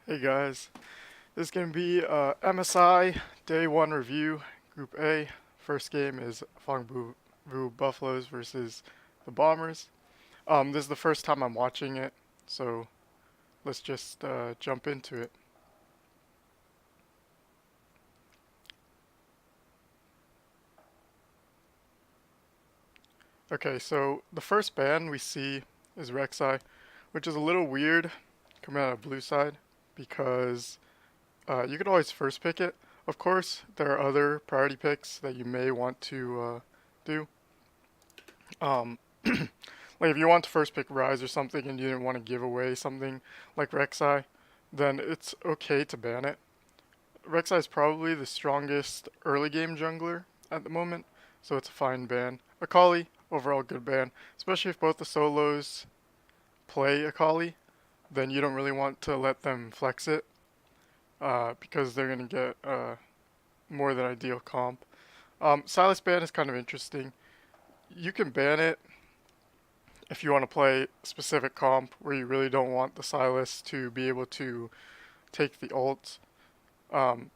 Hey guys, this is going to be MSI Day 1 review, Group A. First game is Phong Vu Buffaloes versus the Bombers. This is the first time I'm watching it, so let's just jump into it. Okay, so the first ban we see is Rek'Sai, which is a little weird coming out of blue side because you could always first pick it. Of course, there are other priority picks that you may want to do. Um, like if you want to first pick Rise or something and you didn't want to give away something like Rek'Sai, then it's okay to ban it. Rek'Sai is probably the strongest early game jungler at the moment, so it's a fine ban. Akali, overall good ban, especially if both the solos play Akali, then you don't really want to let them flex it because they're going to get more than ideal comp. Silas ban is kind of interesting. You can ban it if you want to play specific comp where you really don't want the Silas to be able to take the ult. Um,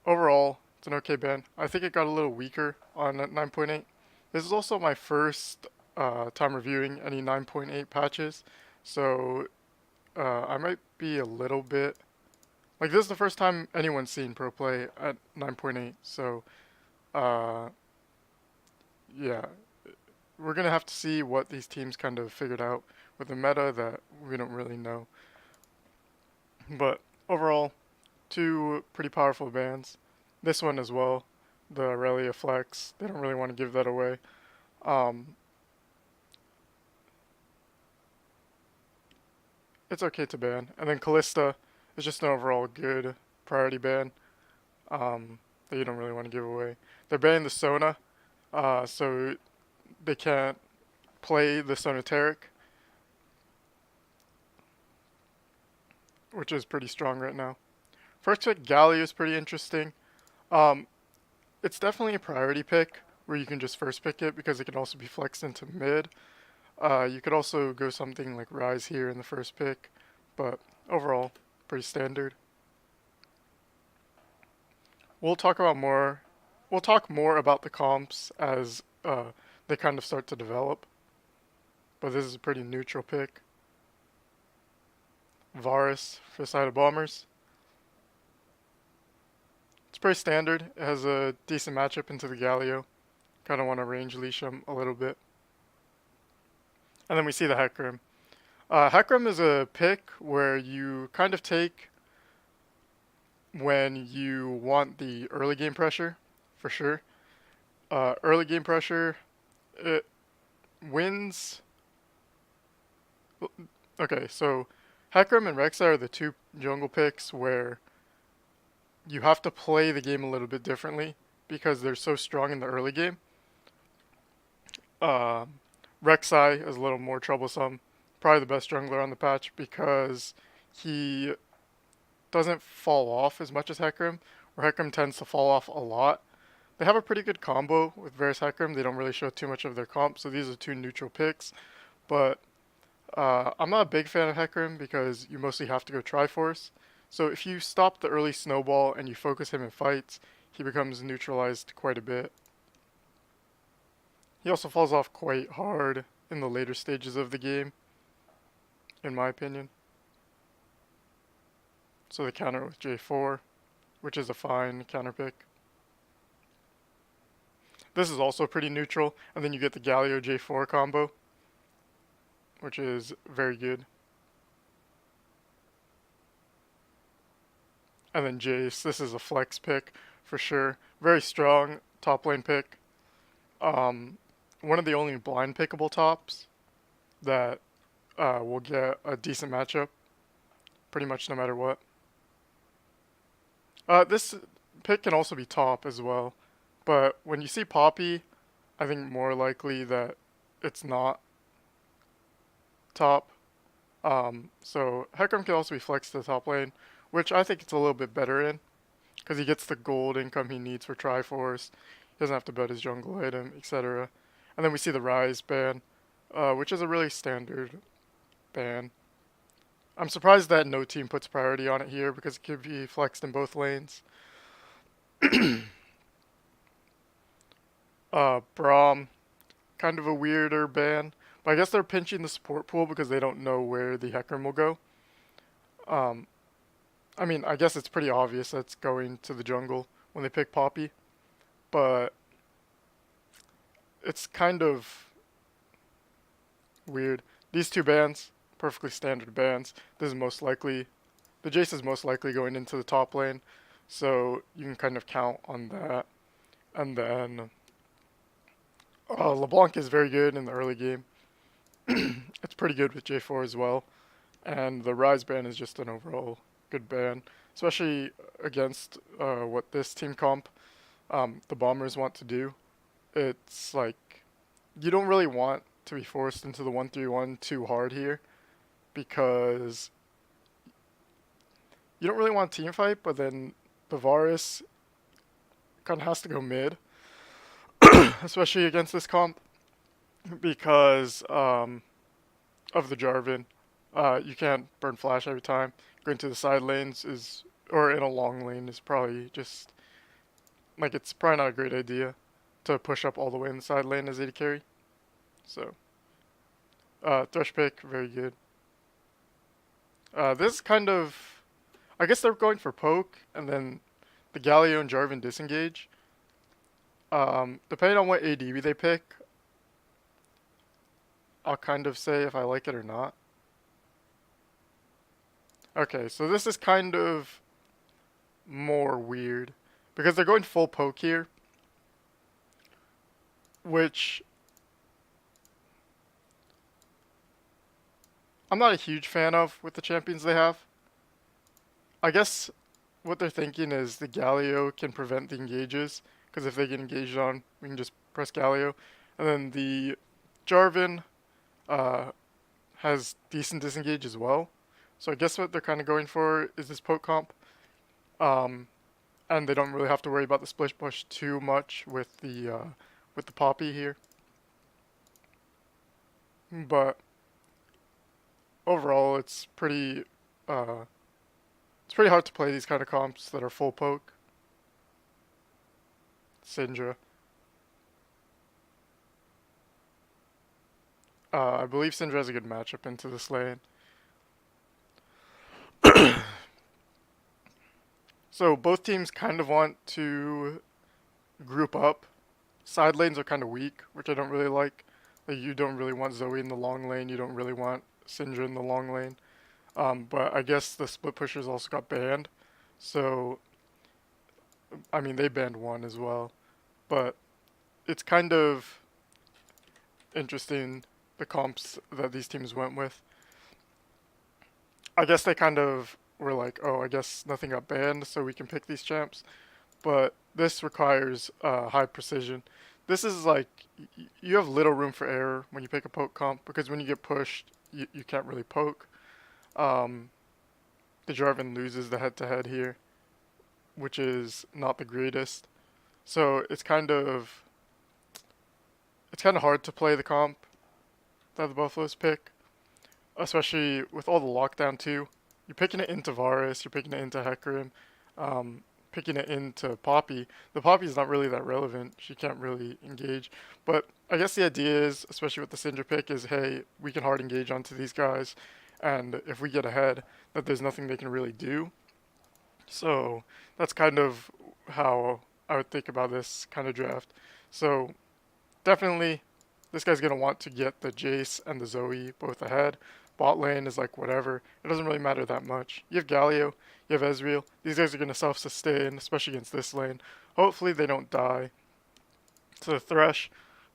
Overall, it's an okay ban. I think it got a little weaker on 9.8. This is also my first time reviewing any 9.8 patches, so I might be a little bit like this is the first time anyone's seen pro play at 9.8. So uh, yeah, we're gonna have to see what these teams kind of figured out with the meta that we don't really know. But overall, two pretty powerful bands. This one as well, the Aurelia Flex. They don't really want to give that away. Um, it's okay to ban. And then Callista is just an overall good priority ban that you don't really want to give away. They're banning the Sona, so they can't play the Sonateric, which is pretty strong right now. First pick Galio is pretty interesting. Um, it's definitely a priority pick where you can just first pick it because it can also be flexed into mid. You could also go something like Rise here in the first pick, but overall, pretty standard. We'll talk about more. We'll talk more about the comps as they kind of start to develop, but this is a pretty neutral pick. Varus for the side of Bombers. It's pretty standard. It has a decent matchup into the Galio. Kind of want to range leash him a little bit. And then we see the Hecarim. Hecarim is a pick where you kind of take when you want the early game pressure, for sure. Early game pressure, it wins. Okay, so Hecarim and Rek'Sai are the two jungle picks where you have to play the game a little bit differently because they're so strong in the early game. Uh, Rek'Sai is a little more troublesome. Probably the best jungler on the patch because he doesn't fall off as much as Hecarim, where Hecarim tends to fall off a lot. They have a pretty good combo with Varus Hecarim. They don't really show too much of their comp, so these are two neutral picks. But I'm not a big fan of Hecarim because you mostly have to go Triforce. So if you stop the early snowball and you focus him in fights, he becomes neutralized quite a bit. He also falls off quite hard in the later stages of the game, in my opinion. So they counter with J4, which is a fine counter pick. This is also pretty neutral, and then you get the Galio J4 combo, which is very good. And then Jace, this is a flex pick for sure. Very strong top lane pick. Um, One of the only blind pickable tops that will get a decent matchup, pretty much no matter what. This pick can also be top as well, but when you see Poppy, I think more likely that it's not top. So Hecarim can also be flexed to the top lane, which I think it's a little bit better in, because he gets the gold income he needs for Triforce. He doesn't have to bet his jungle item, etc. And then we see the Rise ban, which is a really standard ban. I'm surprised that no team puts priority on it here because it could be flexed in both lanes. Braum, kind of a weirder ban. But I guess they're pinching the support pool because they don't know where the Hecarim will go. Um, I mean, I guess it's pretty obvious that's going to the jungle when they pick Poppy. But it's kind of weird. These two bans, perfectly standard bans. This is most likely, the Jace is most likely going into the top lane. So you can kind of count on that. And then LeBlanc is very good in the early game. It's pretty good with J4 as well. And the Rise ban is just an overall good ban, especially against what this team comp, the Bombers want to do. It's like you don't really want to be forced into the 1-3-1 too hard here because you don't really want a team fight, but then the Varus kind of has to go mid, especially against this comp because of the Jarvan. You can't burn flash every time. Going to the side lanes is, or in a long lane is probably just, like it's probably not a great idea to push up all the way in the side lane as AD carry. So, Thresh pick, very good. This kind of, I guess they're going for poke, and then the Galio and Jarvan disengage. Depending on what ADB they pick, I'll kind of say if I like it or not. Okay, so this is kind of more weird because they're going full poke here, which I'm not a huge fan of with the champions they have. I guess what they're thinking is the Galio can prevent the engages because if they get engaged on, we can just press Galio, and then the Jarvan uh, has decent disengage as well. So I guess what they're kind of going for is this poke comp. And they don't really have to worry about the splish push too much with the Poppy here. But overall, it's pretty hard to play these kind of comps that are full poke. Syndra. I believe Syndra has a good matchup into this lane. So both teams kind of want to group up. Side lanes are kind of weak, which I don't really like. Like you don't really want Zoe in the long lane. You don't really want Syndra in the long lane. But I guess the split pushers also got banned. So, I mean, they banned one as well. But it's kind of interesting the comps that these teams went with. I guess they kind of were like, oh, I guess nothing got banned, so we can pick these champs. But this requires high precision. This is like, you have little room for error when you pick a poke comp, because when you get pushed, you can't really poke. The Jarvan loses the head-to-head here, which is not the greatest. So it's kind of hard to play the comp that the Buffaloes pick, especially with all the lockdown too. You're picking it into Varus, you're picking it into Hecarim, picking it into Poppy. The Poppy's not really that relevant. She can't really engage. But I guess the idea is, especially with the Syndra pick, is hey, we can hard engage onto these guys, and if we get ahead, that there's nothing they can really do. So that's kind of how I would think about this kind of draft. So definitely, this guy's going to want to get the Jace and the Zoe both ahead. Bot lane is like whatever. It doesn't really matter that much. You have Galio, you have Ezreal. These guys are going to self-sustain, especially against this lane. Hopefully they don't die to the Thresh.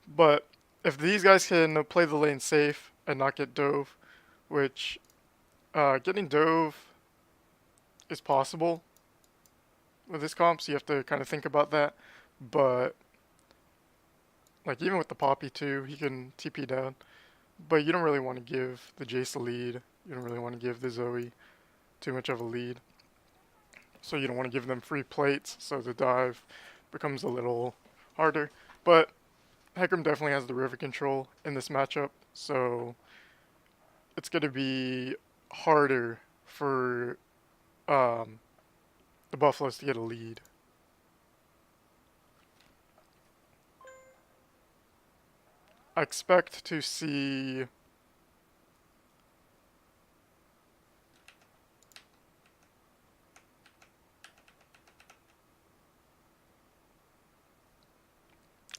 But if these guys can play the lane safe and not get dove, which getting dove is possible with this comp, so you have to kind of think about that. But like even with the Poppy too, he can TP down. But you don't really want to give the Jace a lead. You don't really want to give the Zoe too much of a lead. So you don't want to give them free plates, so the dive becomes a little harder. But Hecarim definitely has the river control in this matchup, so it's going to be harder for the Buffaloes to get a lead. I expect to see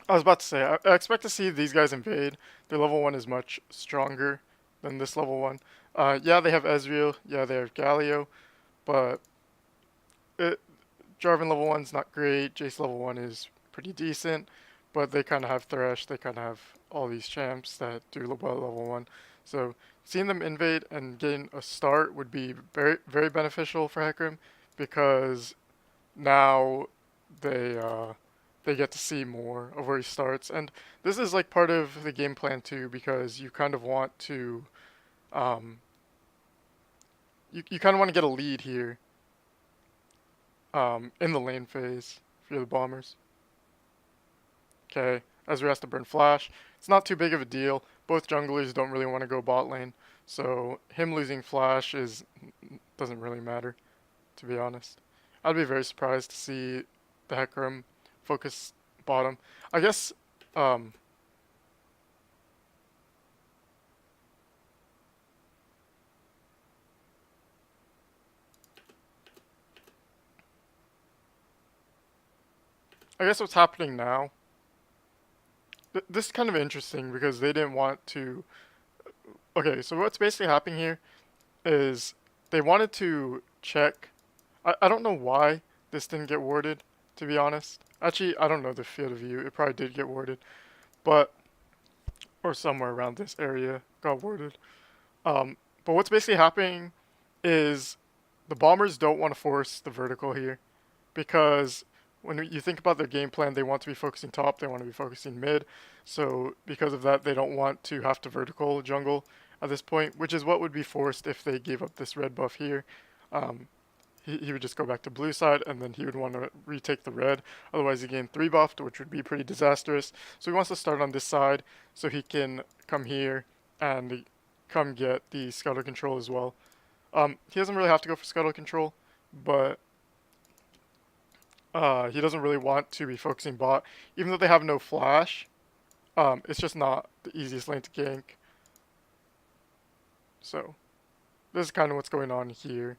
I was about to say, I expect to see these guys invade. Their level 1 is much stronger than this level 1. Yeah, they have Ezreal. Yeah, they have Galio. But it, Jarvan level 1's not great. Jace level 1 is pretty decent. But they kind of have Thresh. They kind of have all these champs that do well at level 1. So seeing them invade and getting a start would be very, very beneficial for Hecarim because now they they get to see more of where he starts, and this is like part of the game plan too, because you kind of want to um, you kind of want to get a lead here in the lane phase for the Bombers. Okay, Ezra has to burn Flash. It's not too big of a deal. Both junglers don't really want to go bot lane, so him losing Flash is doesn't really matter, to be honest. I'd be very surprised to see the Hecarim focus bottom. I guess um, I guess what's happening now. This is kind of interesting because they didn't want to. Okay, so what's basically happening here is they wanted to check. I don't know why this didn't get warded, to be honest. Actually, I don't know the field of view. It probably did get warded, but or somewhere around this area got warded. But what's basically happening is the Bombers don't want to force the vertical here because when you think about their game plan, they want to be focusing top, they want to be focusing mid. So because of that, they don't want to have to vertical jungle at this point, which is what would be forced if they gave up this red buff here. Um, he would just go back to blue side, and then he would want to retake the red. Otherwise, he gained 3 buffed, which would be pretty disastrous. So he wants to start on this side so he can come here and come get the scuttle control as well. He doesn't really have to go for scuttle control, but he doesn't really want to be focusing bot. Even though they have no flash, it's just not the easiest lane to gank. So this is kind of what's going on here.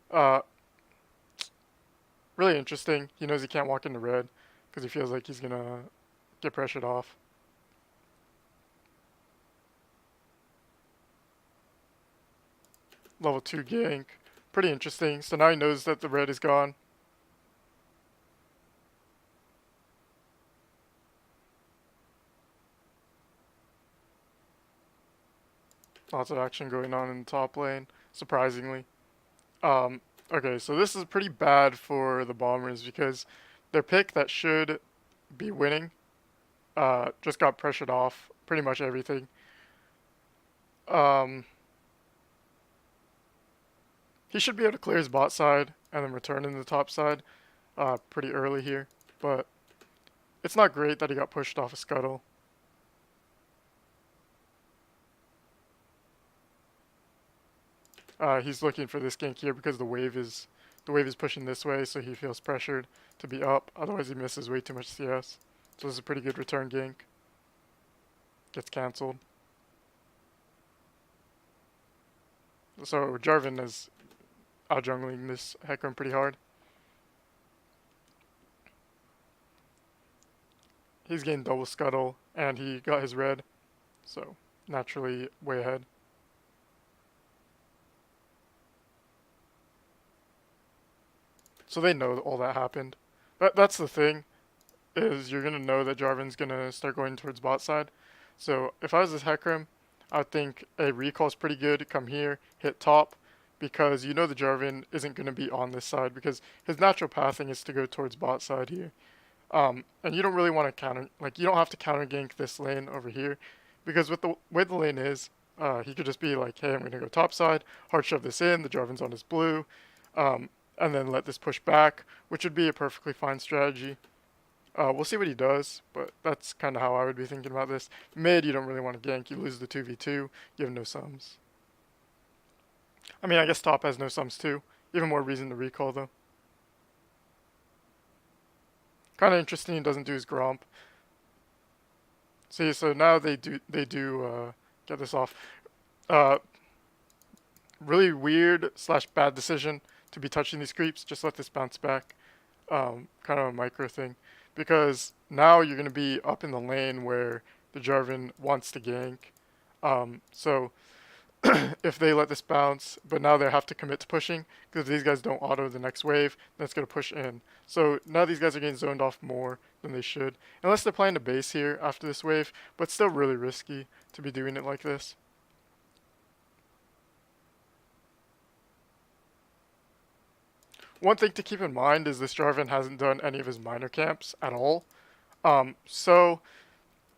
Uh, really interesting. He knows he can't walk into red because he feels like he's going to get pressured off. Level 2 gank. Pretty interesting. So now he knows that the red is gone. Lots of action going on in the top lane, surprisingly. Okay, so this is pretty bad for the Bombers because their pick that should be winning just got pressured off pretty much everything. He should be able to clear his bot side and then return in the top side pretty early here, but it's not great that he got pushed off a scuttle. He's looking for this gank here because the wave is pushing this way, so he feels pressured to be up. Otherwise, he misses way too much CS. So this is a pretty good return gank. Gets cancelled. So Jarvan is out jungling this Hecarim pretty hard. He's gained double scuttle and he got his red, so naturally way ahead. So they know that all that happened. That's the thing, is you're gonna know that Jarvan's gonna start going towards bot side. So if I was this Hecarim, I think a recall is pretty good. Come here, hit top, because you know the Jarvan isn't gonna be on this side because his natural pathing is to go towards bot side here. And you don't really want to counter, like you don't have to counter gank this lane over here, because with the way the lane is, he could just be like, hey, I'm gonna go top side, hard shove this in, the Jarvan's on his blue, and then let this push back, which would be a perfectly fine strategy. We'll see what he does, but that's kind of how I would be thinking about this. Mid, you don't really want to gank. You lose the 2v2. You have no sums. I mean, I guess top has no sums too. Even more reason to recall though. Kind of interesting he doesn't do his Gromp. See, so now they do get this off. Uh, Really weird slash bad decision to be touching these creeps. Just let this bounce back. Kind of a micro thing, because now you're gonna be up in the lane where the Jarvan wants to gank. So if they let this bounce, but now they have to commit to pushing, because if these guys don't auto the next wave, then it's going to push in. So now these guys are getting zoned off more than they should, unless they're playing a base here after this wave, but still really risky to be doing it like this. One thing to keep in mind is this Jarvan hasn't done any of his minor camps at all. So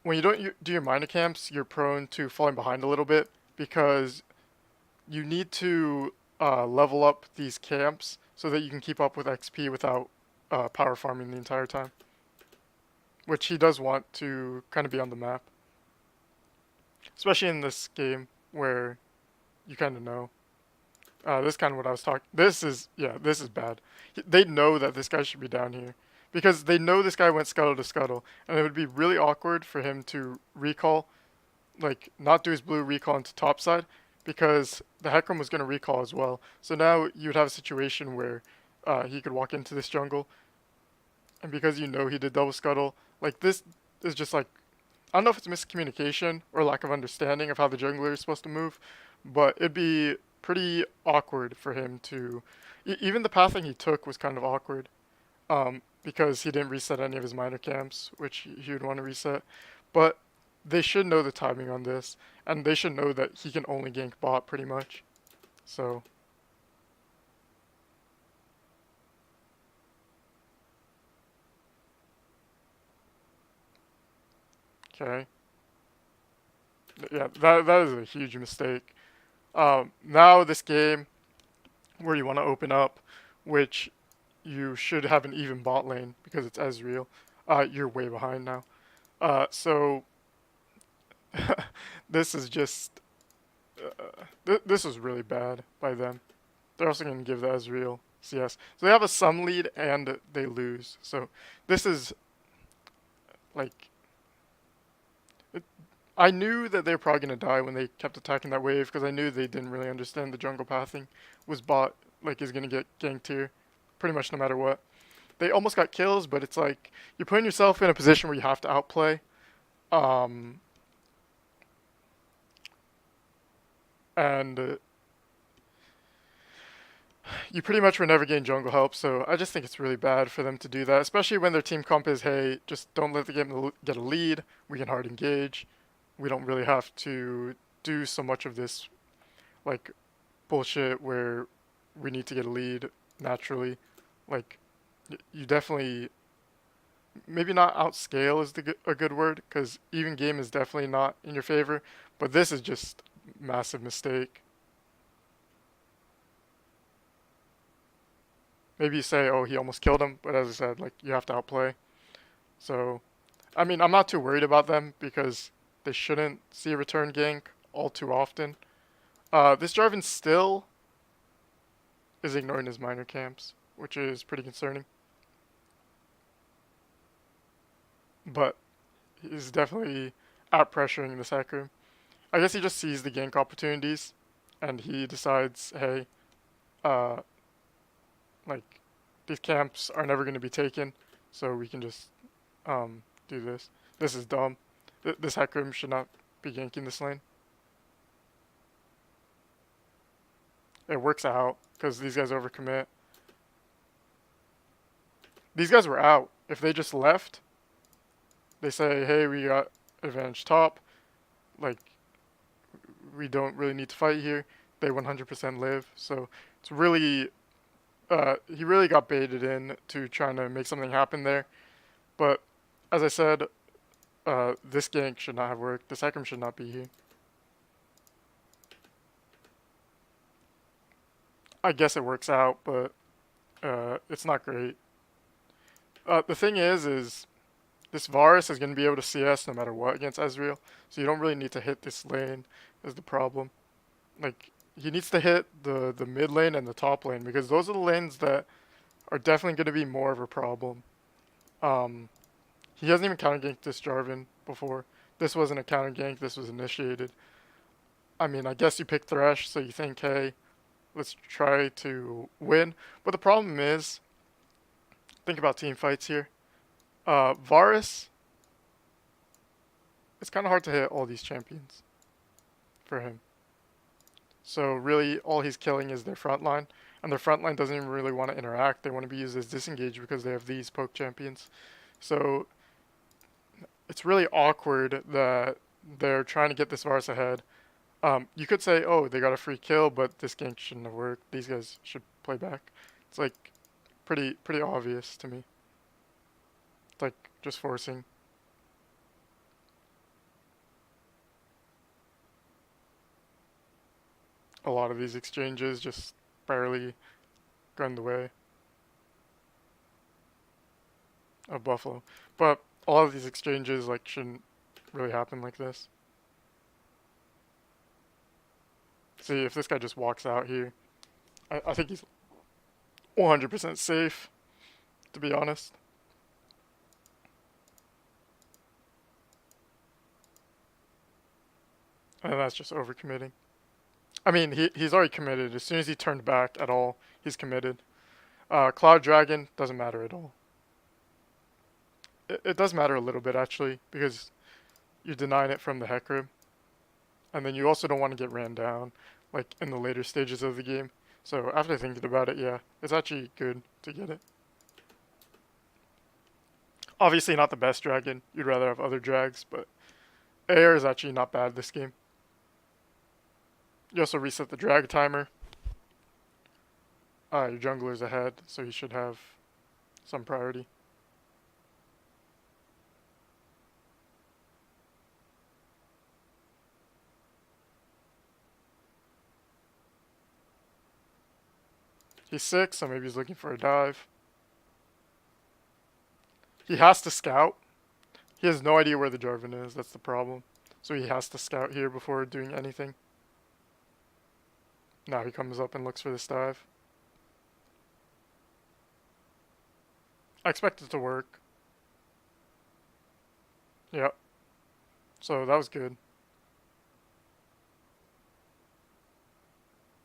when you don't do your minor camps, you're prone to falling behind a little bit because you need to level up these camps so that you can keep up with XP without power farming the entire time. Which he does want to kind of be on the map. Especially in this game where you kind of know. This is kind of what I was talking. This is bad. They know that this guy should be down here. Because they know this guy went scuttle to scuttle. And it would be really awkward for him to recall, like not do his blue recall into top side, because the Hecarim was going to recall as well. So now you'd have a situation where he could walk into this jungle, and because you know he did double scuttle, like this is just like, I don't know if it's miscommunication or lack of understanding of how the jungler is supposed to move, but it'd be pretty awkward for him to, even the pathing he took was kind of awkward, because he didn't reset any of his minor camps, which he would want to reset, but they should know the timing on this, and they should know that he can only gank bot pretty much. So okay, yeah, that is a huge mistake. Now this game where you want to open up, which you should have an even bot lane because it's Ezreal. You're way behind now. So this is just this is really bad by them. They're also going to give the Ezreal CS. So they have a sum lead and they lose. So this is like, I knew that they were probably going to die when they kept attacking that wave because I knew they didn't really understand the jungle pathing was bot, like, is going to get ganked here pretty much no matter what. They almost got kills, but it's like you're putting yourself in a position where you have to outplay. And you pretty much were never getting jungle help, so I just think it's really bad for them to do that, especially when their team comp is, hey, just don't let the game get a lead, we can hard engage, we don't really have to do so much of this, like, bullshit where we need to get a lead naturally. Like, you definitely, maybe not outscale is a good word, because even game is definitely not in your favor, but this is just massive mistake. Maybe you say, oh, he almost killed him, but as I said, like, you have to outplay. So, I mean, I'm not too worried about them because they shouldn't see a return gank all too often. This Jarvan still is ignoring his minor camps, which is pretty concerning. But he's definitely out pressuring the Hecarim. I guess he just sees the gank opportunities, and he decides, hey, uh, like, these camps are never going to be taken, so we can just do this. This is dumb. This Hecarim should not be ganking this lane. It works out because these guys overcommit. These guys were out. If they just left, they say, hey, we got advantage top, like, we don't really need to fight here. They 100% live, so it's really, he really got baited in to trying to make something happen there. But as I said, this gank should not have worked. This Hecarim should not be here. I guess it works out, but it's not great. The thing is this Varus is going to be able to CS no matter what against Ezreal, so you don't really need to hit this lane is the problem. Like, he needs to hit the mid lane and the top lane because those are the lanes that are definitely going to be more of a problem. Um, he hasn't even counter ganked this Jarvan before. This wasn't a counter gank. This was initiated. I mean, I guess you pick Thresh, so you think, hey, let's try to win. But the problem is, think about team fights here. Varus, it's kind of hard to hit all these champions for him. So really, all he's killing is their front line, and their front line doesn't even really want to interact. They want to be used as disengage because they have these poke champions. So it's really awkward that they're trying to get this Varus ahead. You could say, oh, they got a free kill, but this gank shouldn't have worked. These guys should play back. It's like pretty obvious to me. It's like just forcing. A lot of these exchanges just barely going the way of Buffalo. But a lot of these exchanges like shouldn't really happen like this. See, if this guy just walks out here, I think he's 100% safe, to be honest. And that's just overcommitting. I mean, he's already committed. As soon as he turned back at all, he's committed. Cloud Dragon doesn't matter at all. It does matter a little bit, actually, because you're denying it from the Heck Rib. And then you also don't want to get ran down, like, in the later stages of the game. So after thinking about it, yeah, it's actually good to get it. Obviously not the best dragon. You'd rather have other drags, but air is actually not bad this game. You also reset the drag timer. Your jungler's ahead, so he should have some priority. He's 6, so maybe he's looking for a dive. He has to scout. He has no idea where the Jarvan is, that's the problem. So he has to scout here before doing anything. Now he comes up and looks for this dive. I expect it to work. Yep. So that was good.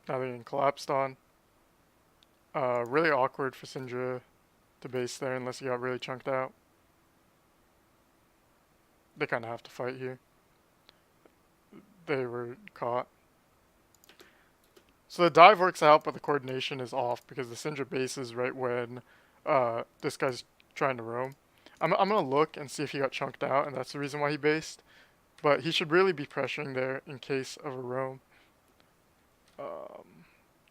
Now they're getting collapsed on. Really awkward for Syndra to base there unless he got really chunked out. They kind of have to fight here. They were caught. So the dive works out, but the coordination is off because the Syndra bases right when this guy's trying to roam. I'm going to look and see if he got chunked out, and that's the reason why he based. But he should really be pressuring there in case of a roam.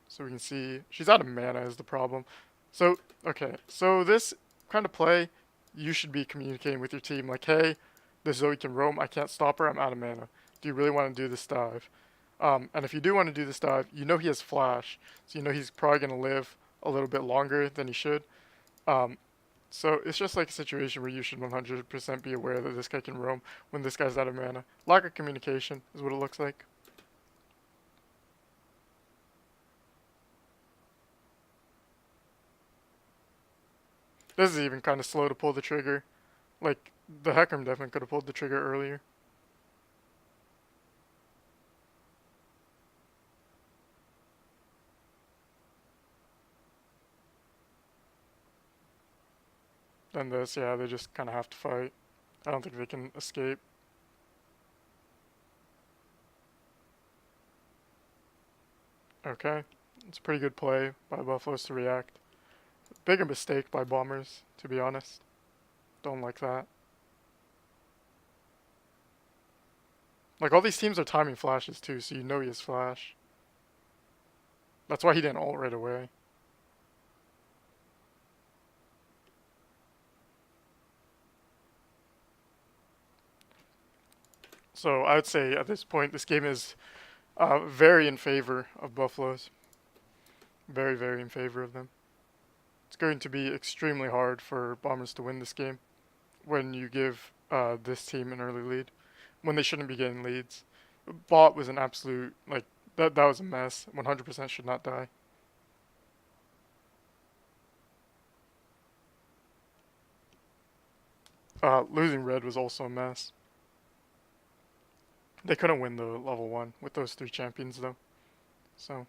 So we can see she's out of mana is the problem. So, okay. So this kind of play, you should be communicating with your team like, hey, this Zoe can roam. I can't stop her. I'm out of mana. Do you really want to do this dive? And if you do want to do this dive, you know he has flash. So you know he's probably going to live a little bit longer than he should. So it's just like a situation where you should 100% be aware that this guy can roam when this guy's out of mana. Lack of communication is what it looks like. This is even kind of slow to pull the trigger. Like, the Hecarim definitely could have pulled the trigger earlier. Then this, yeah, they just kind of have to fight. I don't think they can escape. Okay. It's a pretty good play by Buffaloes to react. Bigger mistake by Bombers, to be honest. Don't like that. Like, all these teams are timing flashes, too, so you know he has flash. That's why he didn't ult right away. So I would say at this point, this game is very in favor of Buffaloes. Very, very in favor of them. It's going to be extremely hard for Bombers to win this game when you give this team an early lead, when they shouldn't be getting leads. Bot was an absolute, like, That was a mess. 100% should not die. Losing red was also a mess. They couldn't win the level 1 with those 3 champions though. So,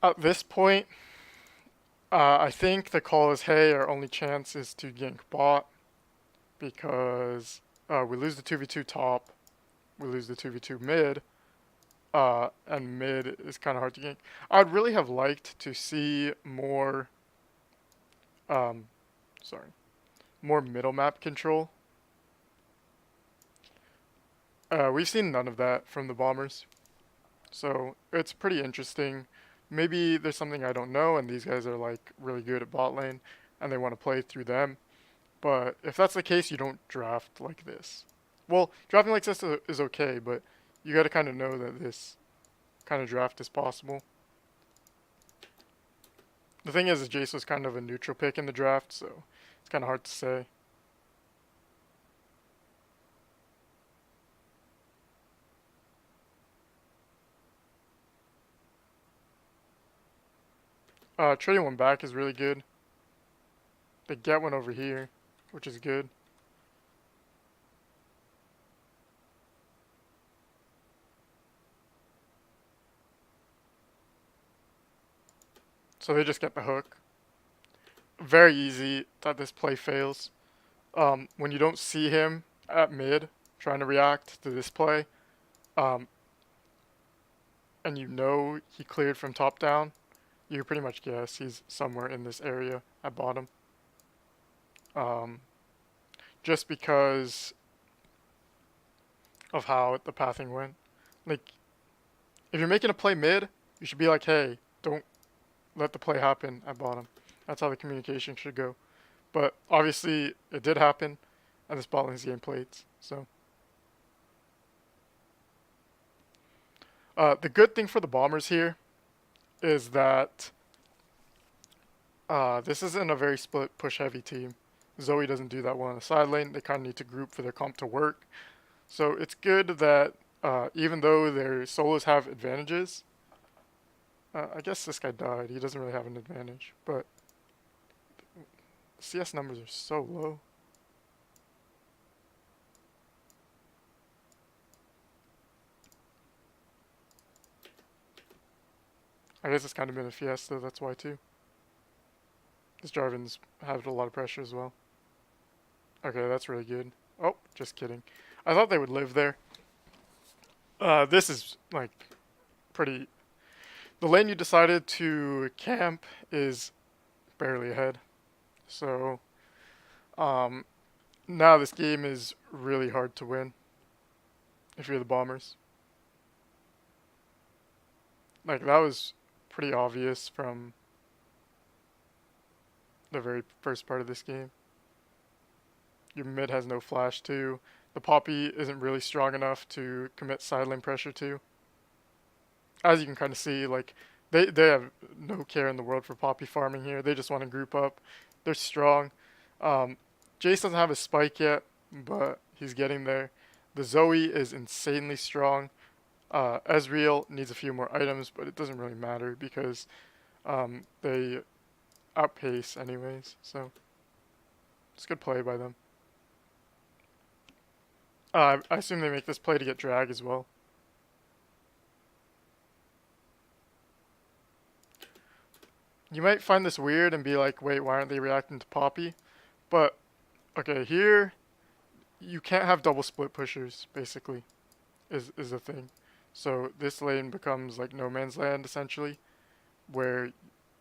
at this point, I think the call is, hey, our only chance is to gank bot because we lose the 2v2 top, we lose the 2v2 mid, and mid is kind of hard to gank. I'd really have liked to see more, um, sorry, more middle map control. We've seen none of that from the Bombers, so it's pretty interesting. Maybe there's something I don't know, and these guys are like really good at bot lane, and they want to play through them. But if that's the case, you don't draft like this. Well, drafting like this is okay, but you got to kind of know that this kind of draft is possible. The thing is Jace was kind of a neutral pick in the draft, so it's kind of hard to say. Trading one back is really good. They get one over here, which is good. So they just get the hook. Very easy that this play fails. When you don't see him at mid trying to react to this play, and you know he cleared from top down, you pretty much guess he's somewhere in this area at bottom. Just because of how the pathing went. Like, if you're making a play mid, you should be like, hey, don't let the play happen at bottom. That's how the communication should go. But obviously, it did happen, and this bot lane's game plates. So, the good thing for the Bombers here is that this isn't a very split push heavy team. Zoe doesn't do that well in the side lane. They kind of need to group for their comp to work. So it's good that even though their solos have advantages, I guess this guy died. He doesn't really have an advantage, but CS numbers are so low. I guess it's kind of been a fiesta, that's why too. This Jarvan's had a lot of pressure as well. Okay, that's really good. Oh, just kidding. I thought they would live there. This is, like, pretty... The lane you decided to camp is barely ahead. So, now this game is really hard to win if you're the Bombers. Like, that was pretty obvious from the very first part of this game. Your mid has no flash too. The Poppy isn't really strong enough to commit side lane pressure to. As you can kind of see, like, they have no care in the world for Poppy farming here. They just want to group up. They're strong. Jace doesn't have a spike yet, but he's getting there. The Zoe is insanely strong. Ezreal needs a few more items, but it doesn't really matter because they outpace anyways. So it's a good play by them. I assume they make this play to get drag as well. You might find this weird and be like, wait, why aren't they reacting to Poppy? But, okay, here, you can't have double split pushers, basically, is the thing. So this lane becomes like no man's land, essentially, where,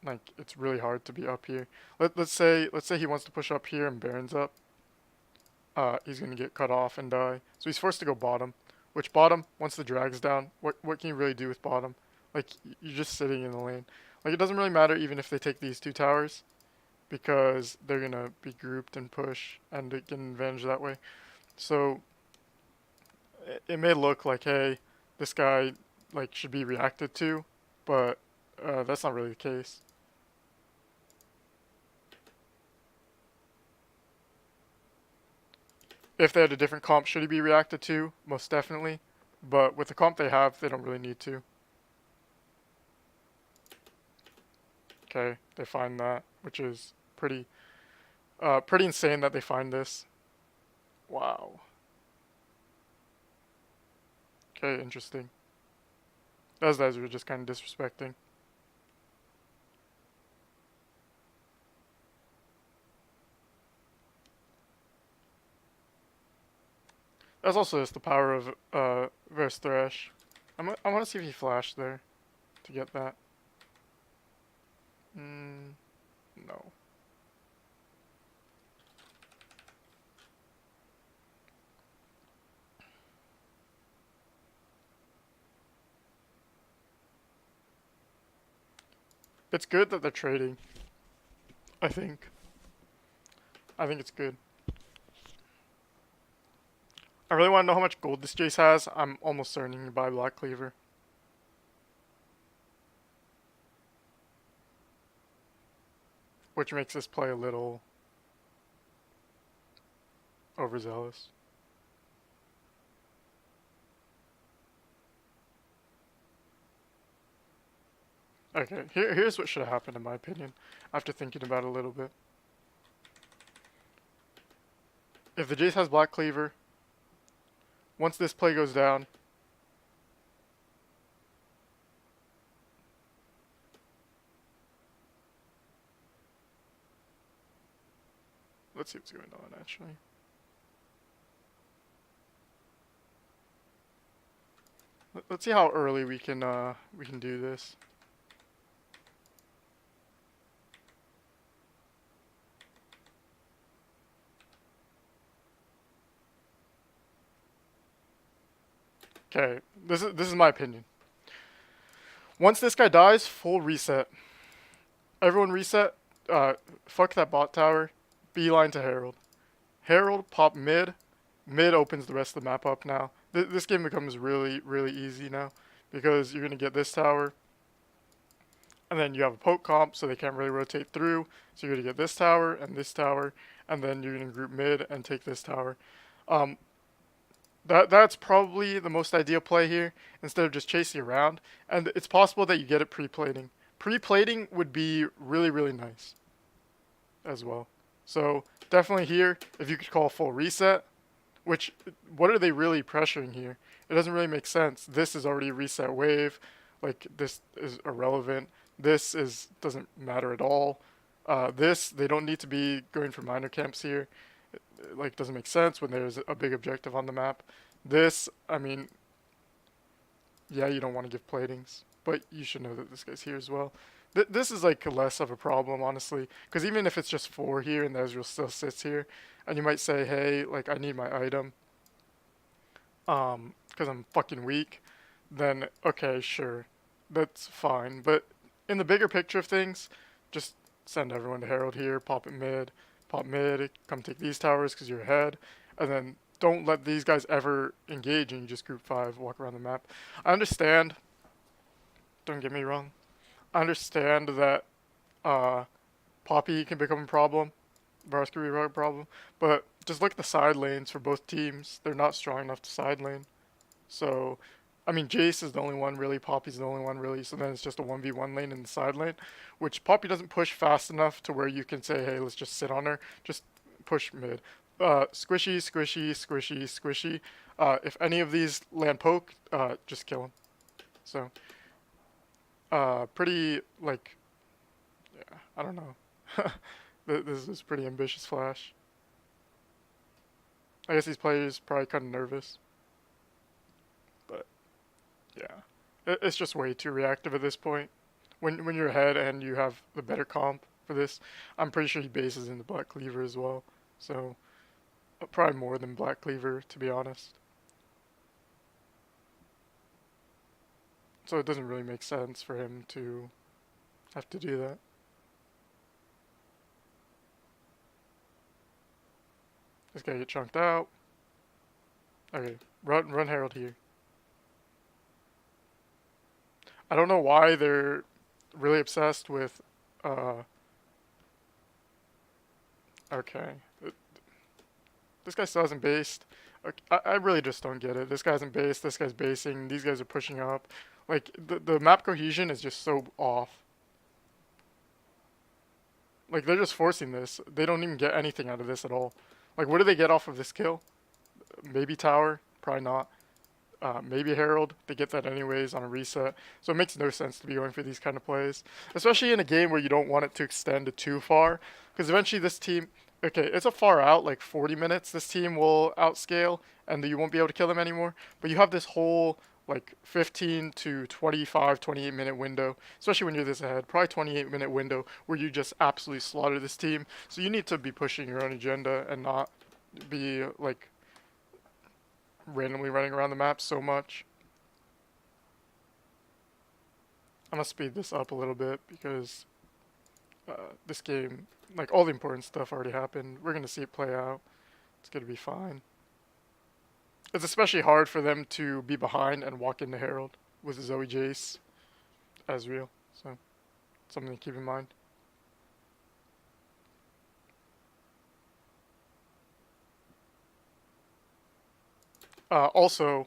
like, it's really hard to be up here. Let's say he wants to push up here and Baron's up. He's going to get cut off and die. So he's forced to go bottom. Which bottom, once the drag's down, what can you really do with bottom? Like, you're just sitting in the lane. Like, it doesn't really matter even if they take these 2 towers, because they're going to be grouped and push, and they get an advantage that way. So, it may look like, hey, this guy like should be reacted to, but that's not really the case. If they had a different comp, should he be reacted to? Most definitely. But with the comp they have, they don't really need to. Okay, they find that, which is pretty insane that they find this. Wow. Okay, interesting. Those guys were just kind of disrespecting. That's also just the power of Verse Thresh. I want to see if he flashed there to get that. No. It's good that they're trading. I think. I think it's good. I really want to know how much gold this Jace has. I'm almost certain to buy Black Cleaver. Which makes this play a little overzealous. Okay, here's what should have happened in my opinion, after thinking about it a little bit. If the Jace has Black Cleaver, once this play goes down, let's see what's going on actually. Let's see how early we can do this. Okay, this is my opinion. Once this guy dies, full reset. Everyone reset. Fuck that bot tower. Beeline to Herald. Herald pop mid. Mid opens the rest of the map up now. This game becomes really, really easy now because you're gonna get this tower, and then you have a poke comp, so they can't really rotate through. So you're gonna get this tower, and then you're gonna group mid and take this tower. That's probably the most ideal play here instead of just chasing around. And it's possible that you get it pre-plating. Pre-plating would be really, really nice as well. So definitely here, if you could call full reset, which, what are they really pressuring here? It doesn't really make sense. This is already a reset wave. Like, this is irrelevant. Doesn't matter at all. They don't need to be going for minor camps here. Like, doesn't make sense when there's a big objective on the map. This, I mean, yeah, you don't want to give platings, but you should know that this guy's here as well. This is like less of a problem, honestly, because even if it's just 4 here and the Ezreal still sits here, and you might say, hey, like, I need my item, because I'm fucking weak, then okay, sure, that's fine. But in the bigger picture of things, just send everyone to Herald here, pop mid, come take these towers because you're ahead, and then don't let these guys ever engage and you just group 5, walk around the map. I understand, don't get me wrong, I understand that Poppy can become a problem, Varus can be a problem, but just look at the side lanes for both teams. They're not strong enough to side lane. So, I mean, Jace is the only one really, Poppy's the only one really, so then it's just a 1v1 lane in the side lane, which Poppy doesn't push fast enough to where you can say, hey, let's just sit on her, just push mid. Squishy, squishy, squishy, squishy. If any of these land poke, just kill them. So, pretty, like, yeah, I don't know. This is pretty ambitious flash. I guess these players probably kind of nervous. But, yeah. It's just way too reactive at this point. When you're ahead and you have the better comp for this, I'm pretty sure he bases in the Black Cleaver as well. So, probably more than Black Cleaver, to be honest. So it doesn't really make sense for him to have to do that. This guy get chunked out. Okay, Run Herald here. I don't know why they're really obsessed with, uh, okay. This guy still hasn't based. Okay, I really just don't get it. This guy hasn't based, this guy's basing, these guys are pushing up. Like, the map cohesion is just so off. Like, they're just forcing this. They don't even get anything out of this at all. Like, what do they get off of this kill? Maybe tower? Probably not. Maybe Herald. They get that anyways on a reset. So it makes no sense to be going for these kind of plays. Especially in a game where you don't want it to extend too far. Because eventually this team... Okay, it's a far out, like 40 minutes. This team will outscale, and you won't be able to kill them anymore. But you have this whole, like, 15 to 25, 28-minute window. Especially when you're this ahead. Probably 28-minute window where you just absolutely slaughter this team. So you need to be pushing your own agenda and not be, like, randomly running around the map so much. I'm gonna speed this up a little bit because this game, like all the important stuff already happened. We're gonna see it play out. It's gonna be fine. It's especially hard for them to be behind and walk into Herald with Zoe Jace as real. So, something to keep in mind. Also,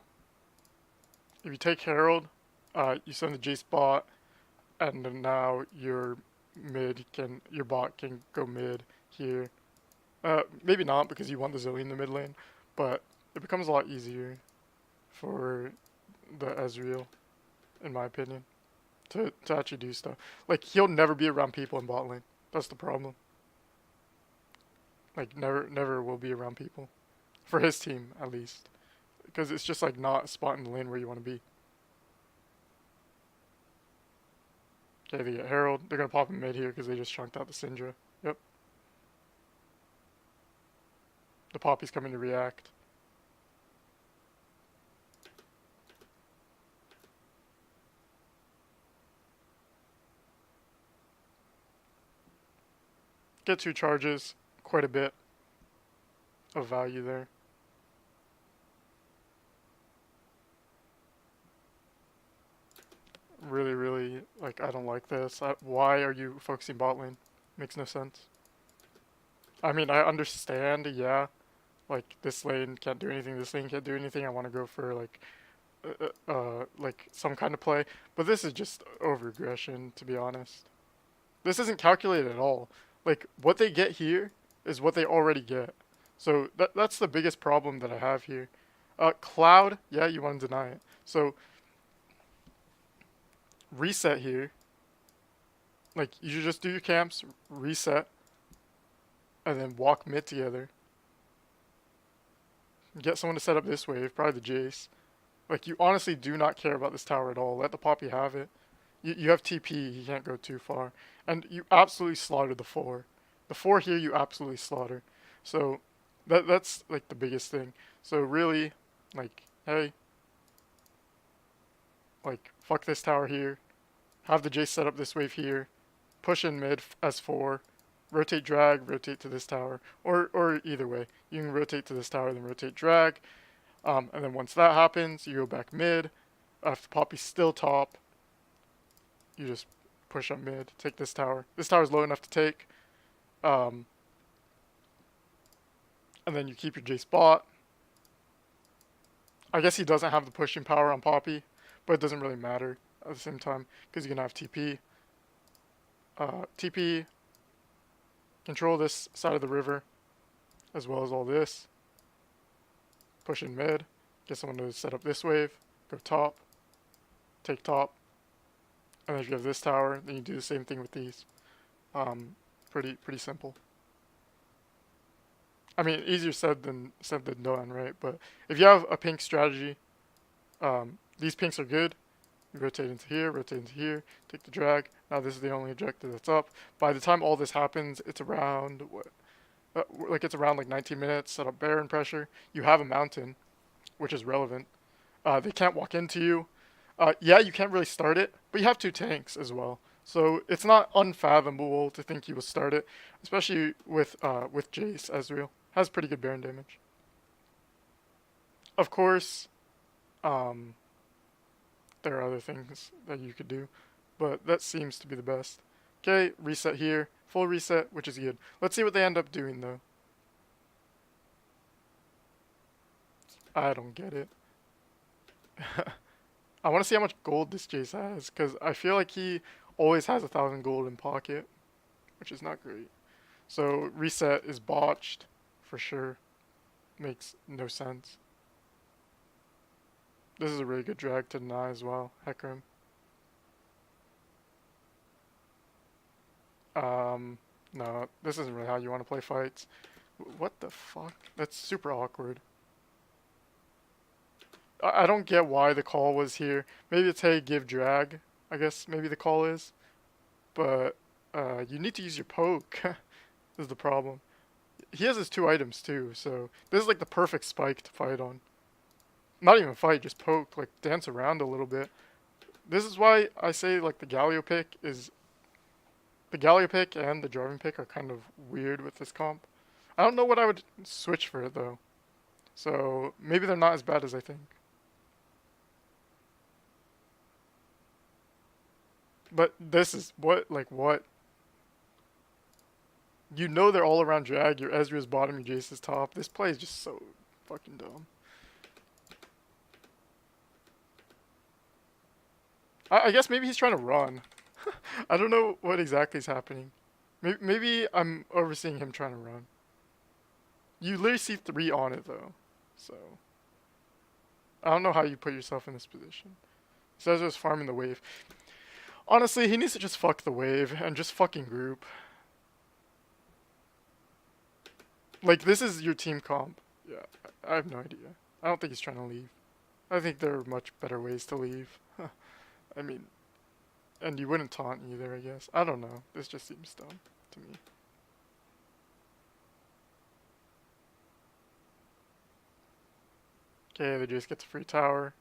if you take Herald, you send the Jace bot, and then now your bot can go mid here. Maybe not because you want the Zoe in the mid lane, but it becomes a lot easier for the Ezreal, in my opinion, to actually do stuff. Like, he'll never be around people in bot lane. That's the problem. Like, never will be around people. For his team, at least. Because it's just, like, not a spot in the lane where you want to be. Okay, they get Herald. They're going to pop him mid here because they just chunked out the Syndra. Yep. The Poppy's coming to react. Get 2 charges. Quite a bit of value there. Really, like, I don't like this. Why are you focusing bot lane? Makes no sense. I mean, I understand, yeah. Like, this lane can't do anything, this lane can't do anything. I want to go for, like some kind of play. But this is just over-aggression, to be honest. This isn't calculated at all. Like, what they get here is what they already get. So, that's the biggest problem that I have here. Cloud, yeah, you want to deny it. So, reset here. Like, you should just do your camps, reset, and then walk mid together. Get someone to set up this wave, probably the Jace. Like, you honestly do not care about this tower at all. Let the Poppy have it. You have TP, he can't go too far. And you absolutely slaughter the 4. The 4 here you absolutely slaughter. So, that's, like, the biggest thing. So, really, like, hey, like, fuck this tower here. Have the Jace set up this wave here. Push in mid S4. Rotate drag, rotate to this tower. Or either way. You can rotate to this tower, then rotate drag. And then once that happens, you go back mid. If the Poppy's still top, you just push up mid. Take this tower. This tower's low enough to take. And then you keep your Jace bot. I guess he doesn't have the pushing power on Poppy, but it doesn't really matter at the same time because you're going to have TP. TP, control this side of the river as well as all this. Push in mid, get someone to set up this wave, go top, take top, and then if you have this tower, then you do the same thing with these. Pretty simple. I mean, easier said than done, right? But if you have a pink strategy, these pinks are good. You rotate into here, take the drag. Now this is the only objective that's up. By the time all this happens, it's around it's around like 19 minutes. Set up Baron pressure. You have a mountain, which is relevant. They can't walk into you. Yeah, you can't really start it, but you have 2 tanks as well. So it's not unfathomable to think you will start it, especially with Jace Ezreal. Has pretty good Baron damage. Of course, um, there are other things that you could do, but that seems to be the best. Okay, reset here. Full reset, which is good. Let's see what they end up doing, though. I don't get it. I want to see how much gold this Jace has, because I feel like he always has 1,000 gold in pocket, which is not great. So reset is botched, for sure. Makes no sense. This is a really good drag to deny as well, Hecarim. No, this isn't really how you want to play fights. What the fuck? That's super awkward. I don't get why the call was here. Maybe it's hey, give drag. I guess maybe the call is. But you need to use your poke. Is the problem. He has his 2 items too, so this is like the perfect spike to fight on. Not even fight, just poke, like dance around a little bit. This is why I say like the Galio pick is... The Galio pick and the Jarvan pick are kind of weird with this comp. I don't know what I would switch for it though. So maybe they're not as bad as I think. But this is what, like what? You know they're all around drag, your Ezreal's bottom, your Jace's top. This play is just so fucking dumb. I guess maybe he's trying to run. I don't know what exactly is happening. Maybe I'm overseeing him trying to run. You literally see 3 on it though. So I don't know how you put yourself in this position. Says just farming the wave. Honestly, he needs to just fuck the wave and just fucking group. Like, this is your team comp. Yeah, I have no idea. I don't think he's trying to leave. I think there are much better ways to leave. I mean, and you wouldn't taunt either, I guess. I don't know. This just seems dumb to me. Okay, the Jace gets a free tower.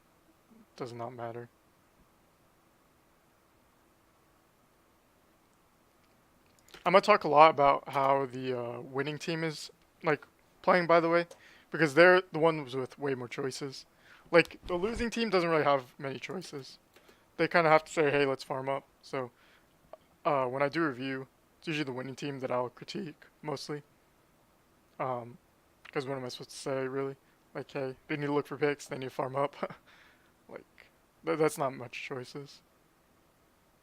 Does not matter. I'm gonna talk a lot about how the winning team is like playing, by the way, because they're the ones with way more choices. Like the losing team doesn't really have many choices. They kind of have to say, "Hey, let's farm up." So when I do review, it's usually the winning team that I'll critique mostly. Because what am I supposed to say, really? Like, hey, they need to look for picks. They need to farm up. Like, that's not much choices.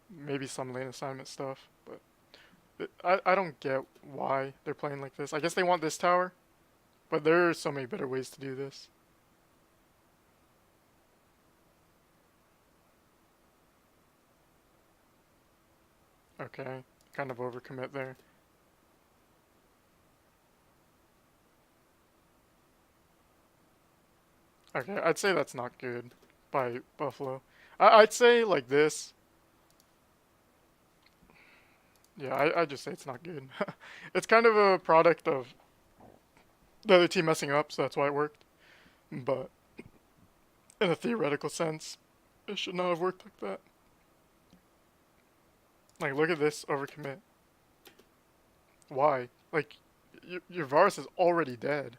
Maybe some lane assignment stuff, but. I don't get why they're playing like this. I guess they want this tower, but there are so many better ways to do this. Okay, kind of overcommit there. Okay, I'd say that's not good by Buffalo. I'd say like this. Yeah, I just say it's not good. It's kind of a product of the other team messing up, so that's why it worked. But in a theoretical sense, it should not have worked like that. Like, look at this overcommit. Why? Like, your Varus is already dead.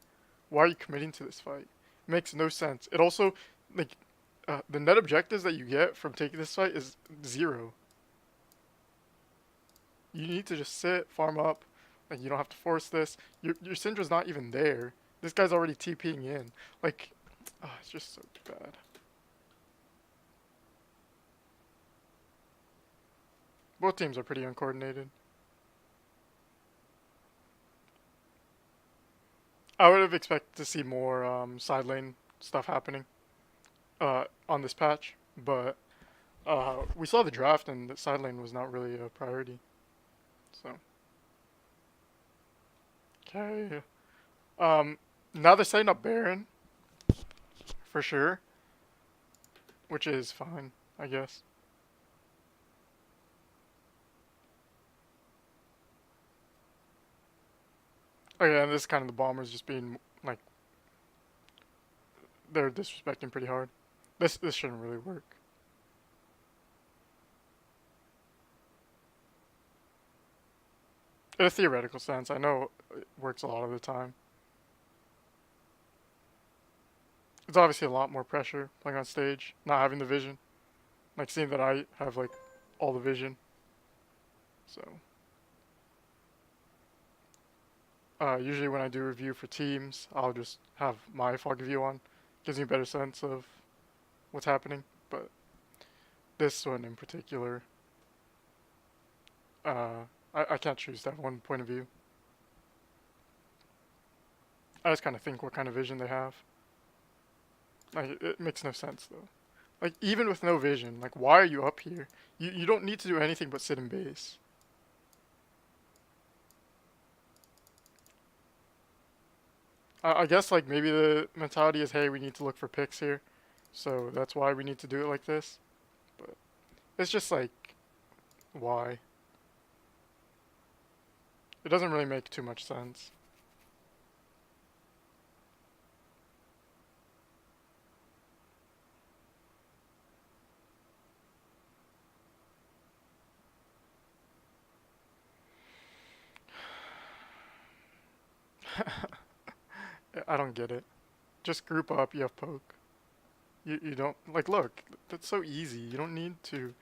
Why are you committing to this fight? It makes no sense. It also, like, the net objectives that you get from taking this fight is 0. You need to just sit, farm up. Like, you don't have to force this. Your Syndra's not even there. This guy's already TPing in. Like, oh, it's just so bad. Both teams are pretty uncoordinated. I would have expected to see more side lane stuff happening on this patch, but we saw the draft and the side lane was not really a priority. So, okay. Now they're setting up Baron for sure, which is fine, I guess. Okay, and this is kind of the Bombers just being like they're disrespecting pretty hard. This shouldn't really work. In a theoretical sense, I know it works a lot of the time. it's obviously a lot more pressure playing on stage, not having the vision. Like seeing that I have like all the vision. So usually when I do review for teams, I'll just have my fog view on. Gives me a better sense of what's happening. But this one in particular, I can't choose to have one point of view. I just kind of think what kind of vision they have. Like it makes no sense though. Like even with no vision, like why are you up here? You don't need to do anything but sit in base. I guess like maybe the mentality is, hey, we need to look for picks here, so that's why we need to do it like this. But it's just like why? It doesn't really make too much sense. I don't get it. Just group up. You have poke. You don't like look. That's so easy. You don't need to.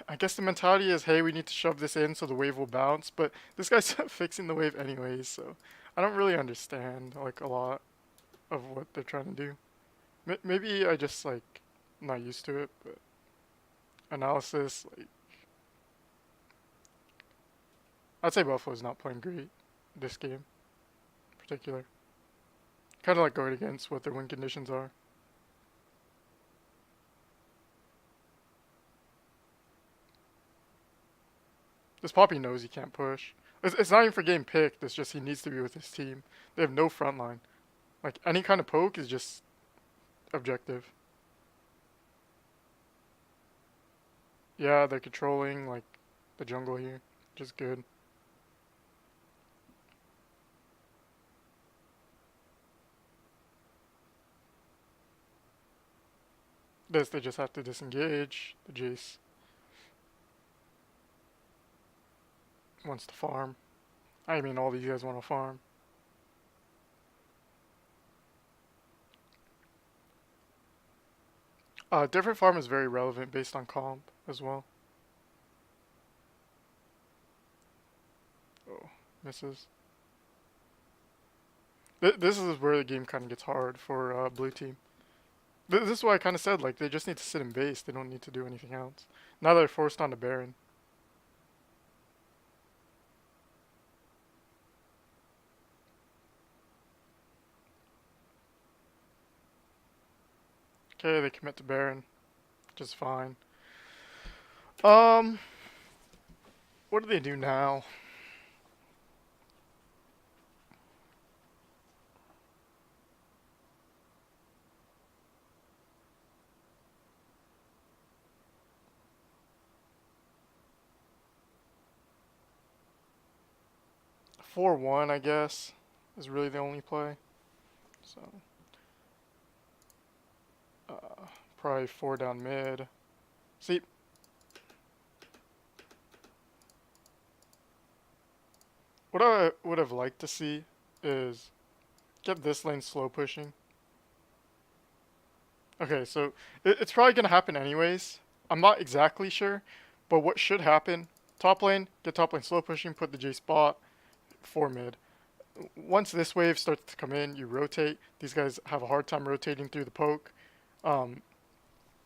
I guess the mentality is, hey, we need to shove this in so the wave will bounce. But this guy's fixing the wave anyways, so I don't really understand like a lot of what they're trying to do. Maybe I just like not used to it, but analysis like I'd say Buffalo's not playing great this game in particular. Kind of like going against what their win conditions are. This Poppy knows he can't push. It's not even for getting picked. It's just he needs to be with his team. They have no front line. Like any kind of poke is just objective. Yeah, they're controlling like the jungle here, which is good. This they just have to disengage. The Jace wants to farm. I mean, all these guys want to farm. Different farm is very relevant based on comp as well. Oh, misses. This is where the game kind of gets hard for blue team. This is why I kind of said like they just need to sit in base. They don't need to do anything else. Now they're forced onto Baron. Okay, they commit to Baron, which is fine. Um, what do they do now? Four one, I guess, is really the only play. So, probably four down mid. See, what I would have liked to see is get this lane slow pushing. Okay, so it's probably gonna happen anyways. I'm not exactly sure, but what should happen? Top lane, get top lane slow pushing, put the J spot, for mid. Once this wave starts to come in, you rotate. These guys have a hard time rotating through the poke. Um,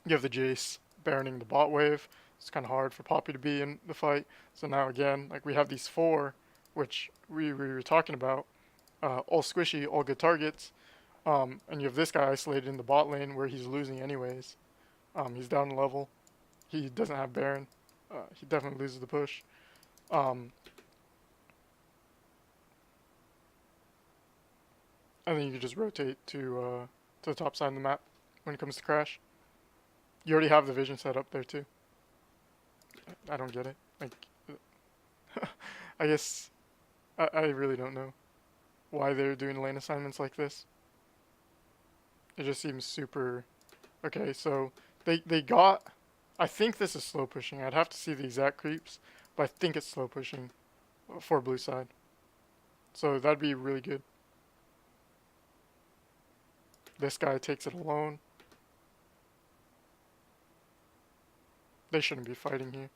you have the Jace baroning the bot wave. It's kind of hard for Poppy to be in the fight. So now again, like we have these four, which we were talking about, all squishy, all good targets. And you have this guy isolated in the bot lane where he's losing anyways. He's down a level. He doesn't have Baron. He definitely loses the push. Um, and then you can just rotate to the top side of the map when it comes to Crash. You already have the vision set up there too. I don't get it. Like, I guess I really don't know why they're doing lane assignments like this. It just seems super. Okay, so they got. I think this is slow pushing. I'd have to see the exact creeps, but I think it's slow pushing for blue side. So that'd be really good. This guy takes it alone. They shouldn't be fighting here.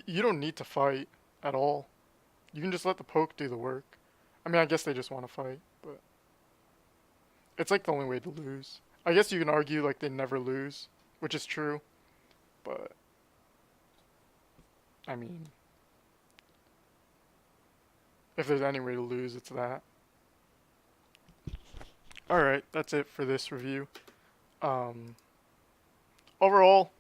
You don't need to fight at all. You can just let the poke do the work. I mean, I guess they just want to fight, but it's like the only way to lose. I guess you can argue like they never lose, which is true, but I mean, if there's any way to lose, it's that. Alright, that's it for this review. Um, Overall,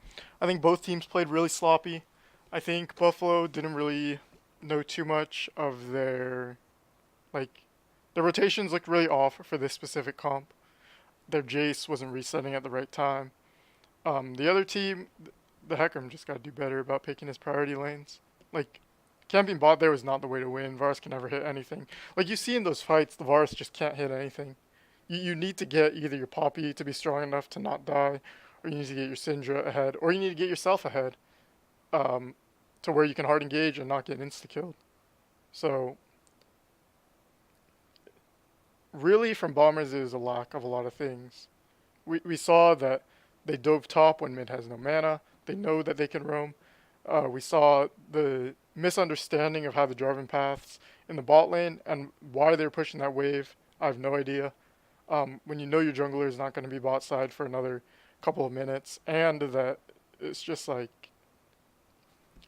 I think both teams played really sloppy. I think Buffalo didn't really know too much of like, the rotations looked really off for this specific comp. Their Jace wasn't resetting at the right time. The other team, the Hecarim just gotta do better about picking his priority lanes. Like, camping bot there was not the way to win. Varus can never hit anything. Like, you see in those fights, the Varus just can't hit anything. You need to get either your Poppy to be strong enough to not die, or you need to get your Syndra ahead, or you need to get yourself ahead, to where you can hard engage and not get insta-killed. So, really, from Bombers, it was a lack of a lot of things. We saw that they dove top when mid has no mana. They know that they can roam. We saw the misunderstanding of how the Jarvan paths in the bot lane and why they're pushing that wave. I have no idea. When you know your jungler is not going to be bot side for another couple of minutes, and that it's just like,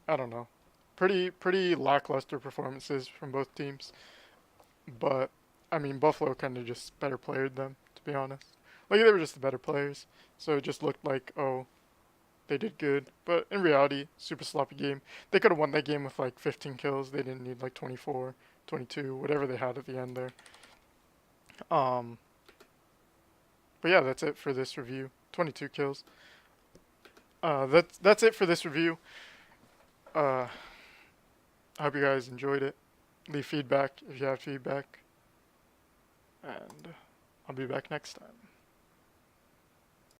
I don't know, pretty lackluster performances from both teams. But I mean, Buffalo kind of just better played them, to be honest. Like, they were just the better players, so it just looked like, oh, they did good. But in reality, super sloppy game. They could have won that game with like 15 kills. They didn't need like 24, 22, whatever they had at the end there. But yeah, that's it for this review. 22 kills. That's it for this review. I hope you guys enjoyed it. Leave feedback if you have feedback. And I'll be back next time.